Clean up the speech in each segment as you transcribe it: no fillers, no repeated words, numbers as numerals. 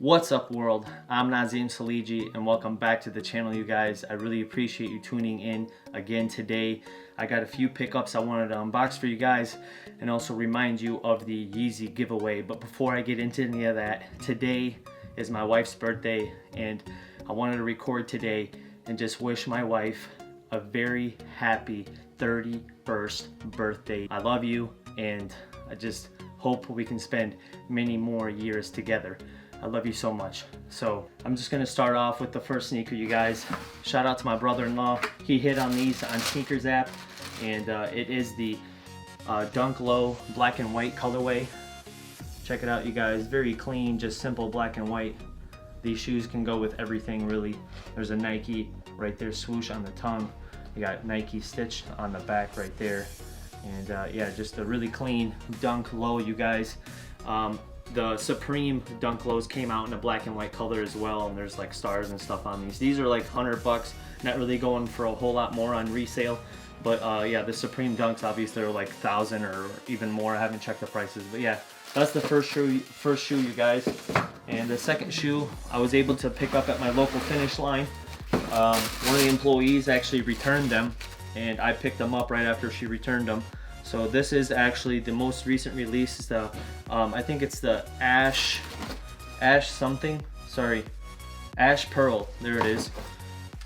What's up, world? I'm Nazim Saliji and welcome back to the channel, you guys. I really appreciate you tuning in again today. I got a few pickups I wanted to unbox for you guys and also remind you of the Yeezy giveaway. But before I get into any of that, today is my wife's birthday and I wanted to record today and just wish my wife a very happy 31st birthday. I love you and I just hope we can spend many more years together. I love you so much. So I'm just gonna start off with the first sneaker, you guys. Shout out to my brother-in-law. He hit on these on Sneakers app, and it is the Dunk Low black and white colorway. Check it out, you guys. Very clean, just simple black and white. These shoes can go with everything, really. There's a Nike right there, swoosh on the tongue. You got Nike stitched on the back right there. And yeah, just a really clean Dunk Low, you guys. The Supreme Dunk Lows came out in a black and white color as well, and there's like stars and stuff on these. These are like $100, not really going for a whole lot more on resale. But yeah, the Supreme Dunks obviously are like 1,000 or even more. I haven't checked the prices, but yeah, that's the first shoe, you guys. And the second shoe I was able to pick up at my local Finish Line. One of the employees actually returned them, and I picked them up right after she returned them. So this is actually the most recent release. It's the I think it's the Ash Pearl. There it is.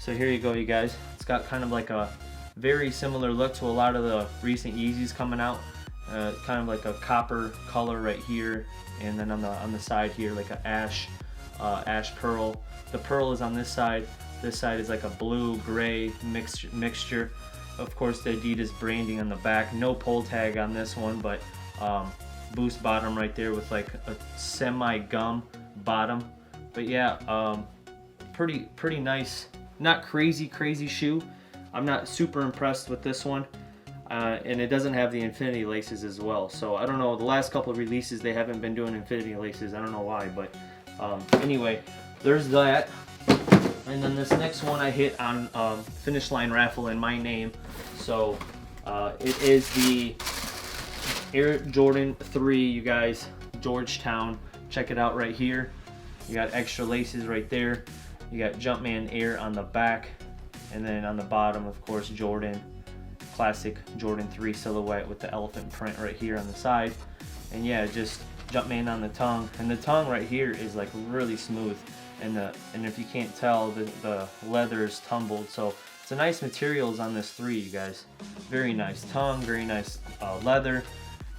So here you go, you guys. It's got kind of like a very similar look to a lot of the recent Yeezys coming out. Kind of like a copper color right here, and then on the side here like a ash pearl. The pearl is on this side. This side is like a blue gray mixture. Of course, the Adidas branding on the back. No pull tag on this one, but boost bottom right there with like a semi-gum bottom. But yeah, pretty nice. Not crazy shoe. I'm not super impressed with this one. And it doesn't have the infinity laces as well. So I don't know, the last couple of releases they haven't been doing infinity laces. I don't know why, but anyway, there's that. And then this next one I hit on Finish Line raffle in my name. So it is the Air Jordan 3, you guys, Georgetown. Check it out right here. You got extra laces right there. You got Jumpman Air on the back. And then on the bottom, of course, Jordan. Classic Jordan 3 silhouette with the elephant print right here on the side. And yeah, just Jumpman on the tongue. And the tongue right here is like really smooth. And if you can't tell, the leather is tumbled, so it's a nice materials on this 3, you guys. Very nice tongue, very nice leather,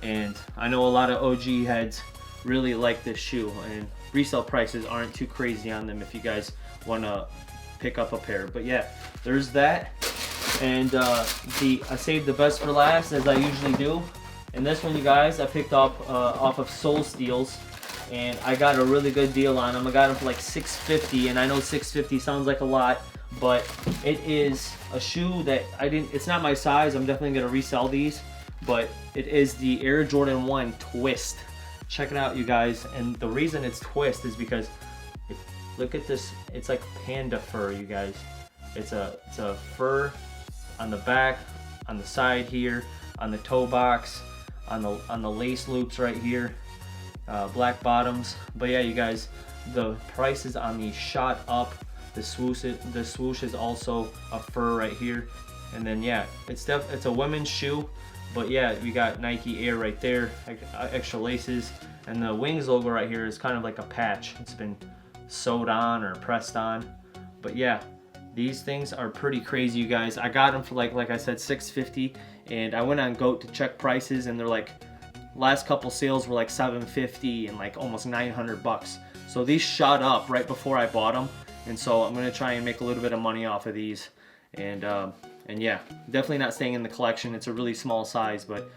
and I know a lot of OG heads really like this shoe, and resale prices aren't too crazy on them if you guys want to pick up a pair. But yeah, there's that, and I saved the best for last, as I usually do. And this one, you guys, I picked up off of Soul Steals. And I got a really good deal on them. I got them for like $6.50, and I know $6.50 sounds like a lot, but it is a shoe that it's not my size. I'm definitely gonna resell these, but it is the Air Jordan 1 Twist. Check it out, you guys. And the reason it's twist is because look at this. It's like panda fur, you guys. It's a fur on the back, on the side here, on the toe box, on the lace loops right here. Black bottoms. But yeah, you guys, the prices on these shot up. The swoosh is also a fur right here. And then yeah, it's a women's shoe, but yeah, we got Nike Air right there, extra laces, and the Wings logo right here is kind of like a patch. It's been sewed on or pressed on. But yeah, these things are pretty crazy, you guys. I got them for like I said, $6.50, and I went on GOAT to check prices, and they're like, last couple sales were like $7.50 and like almost $900. So these shot up right before I bought them, and so I'm gonna try and make a little bit of money off of these. And yeah, definitely not staying in the collection. It's a really small size, but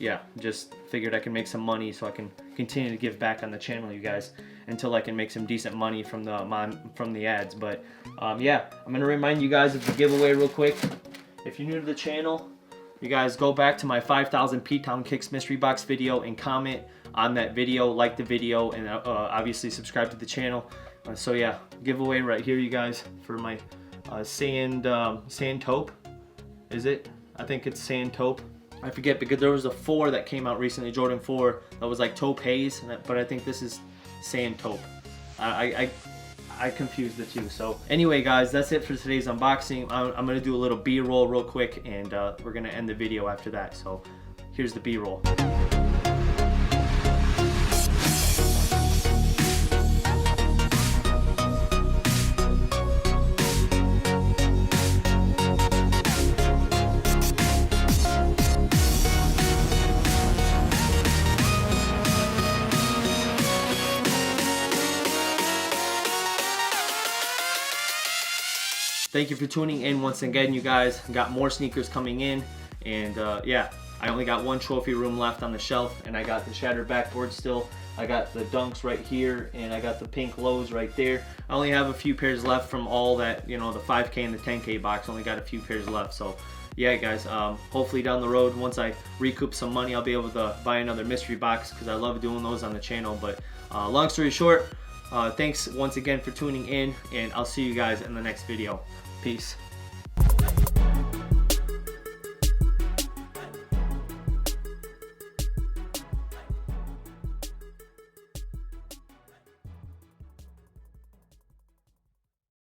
yeah, just figured I can make some money so I can continue to give back on the channel, you guys, until I can make some decent money from the ads. But yeah, I'm gonna remind you guys of the giveaway real quick. If you're new to the channel, you guys go back to my 5,000 P-Town Kicks mystery box video and comment on that video, like the video, and obviously subscribe to the channel. So yeah, giveaway right here, you guys, for my sand taupe. Is it? I think it's sand taupe. I forget, because there was a 4 that came out recently, Jordan 4, that was like taupe haze, but I think this is sand taupe. I confused the two. So anyway, guys, that's it for today's unboxing. I'm gonna do a little B-roll real quick, and we're gonna end the video after that. So here's the B-roll. Thank you for tuning in once again, you guys. Got more sneakers coming in, and yeah, I only got one trophy room left on the shelf, and I got the shattered backboard still. I got the Dunks right here, and I got the pink lows right there. I only have a few pairs left from all that, you know, the 5K and the 10K box. Only got a few pairs left. So yeah, guys, hopefully down the road, once I recoup some money, I'll be able to buy another mystery box, because I love doing those on the channel. But long story short, thanks once again for tuning in, and I'll see you guys in the next video. Peace.